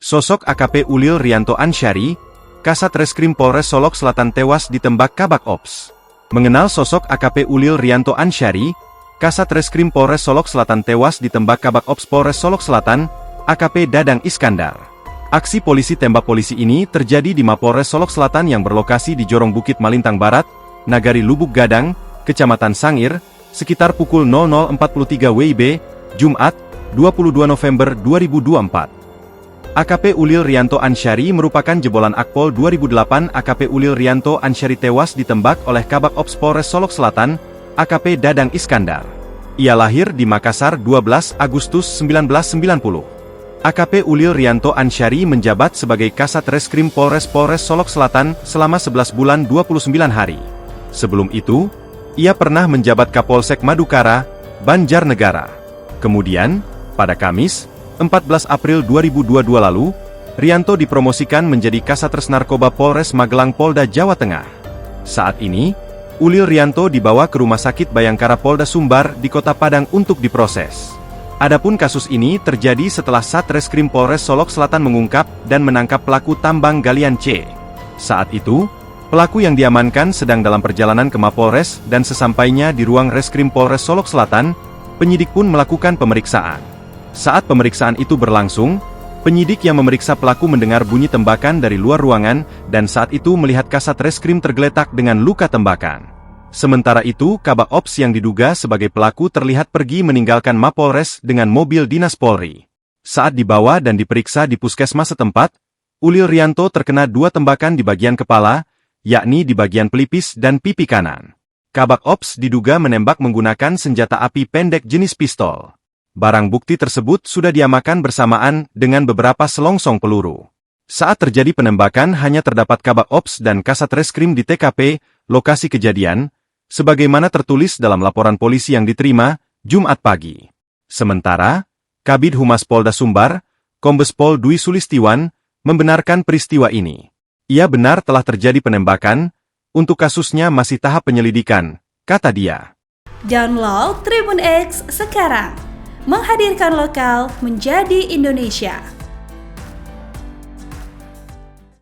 Sosok AKP Ulil Rianto Ansyari, Kasat Reskrim Polres Solok Selatan tewas ditembak Kabak Ops. Mengenal sosok AKP Ulil Rianto Ansyari, Kasat Reskrim Polres Solok Selatan tewas ditembak Kabak Ops Polres Solok Selatan, AKP Dadang Iskandar. Aksi polisi tembak polisi ini terjadi di Mapolres Solok Selatan yang berlokasi di Jorong Bukit Malintang Barat, Nagari Lubuk Gadang, Kecamatan Sangir, sekitar pukul 00.43 WIB, Jumat, 22 November 2024. AKP Ulil Rianto Ansyari merupakan jebolan Akpol 2008. AKP Ulil Rianto Ansyari tewas ditembak oleh Kabak Ops Polres Solok Selatan, AKP Dadang Iskandar. Ia lahir di Makassar 12 Agustus 1990. AKP Ulil Rianto Ansyari menjabat sebagai Kasat Reskrim Polres Solok Selatan selama 11 bulan 29 hari. Sebelum itu, ia pernah menjabat Kapolsek Madukara, Banjarnegara. Kemudian, pada Kamis, 14 April 2022 lalu, Rianto dipromosikan menjadi Kasatres Narkoba Polres Magelang Polda Jawa Tengah. Saat ini, Ulil Rianto dibawa ke Rumah Sakit Bayangkara Polda Sumbar di Kota Padang untuk diproses. Adapun kasus ini terjadi setelah Satreskrim Polres Solok Selatan mengungkap dan menangkap pelaku tambang galian C. Saat itu, pelaku yang diamankan sedang dalam perjalanan ke Mapolres dan sesampainya di ruang Reskrim Polres Solok Selatan, penyidik pun melakukan pemeriksaan. Saat pemeriksaan itu berlangsung, penyidik yang memeriksa pelaku mendengar bunyi tembakan dari luar ruangan dan saat itu melihat Kasat Reskrim tergeletak dengan luka tembakan. Sementara itu, Kabak Ops yang diduga sebagai pelaku terlihat pergi meninggalkan Mapolres dengan mobil dinas Polri. Saat dibawa dan diperiksa di puskesmas setempat, Ulil Rianto terkena 2 tembakan di bagian kepala, yakni di bagian pelipis dan pipi kanan. Kabak Ops diduga menembak menggunakan senjata api pendek jenis pistol. Barang bukti tersebut sudah diamankan bersamaan dengan beberapa selongsong peluru. Saat terjadi penembakan hanya terdapat Kabak Ops dan Kasat Reskrim di TKP, lokasi kejadian, sebagaimana tertulis dalam laporan polisi yang diterima, Jumat pagi. Sementara, Kabid Humas Polda Sumbar, Kombes Pol Dwi Sulistiwan, membenarkan peristiwa ini. Ia benar telah terjadi penembakan, untuk kasusnya masih tahap penyelidikan, kata dia. Download Tribun X sekarang. Menghadirkan lokal menjadi Indonesia.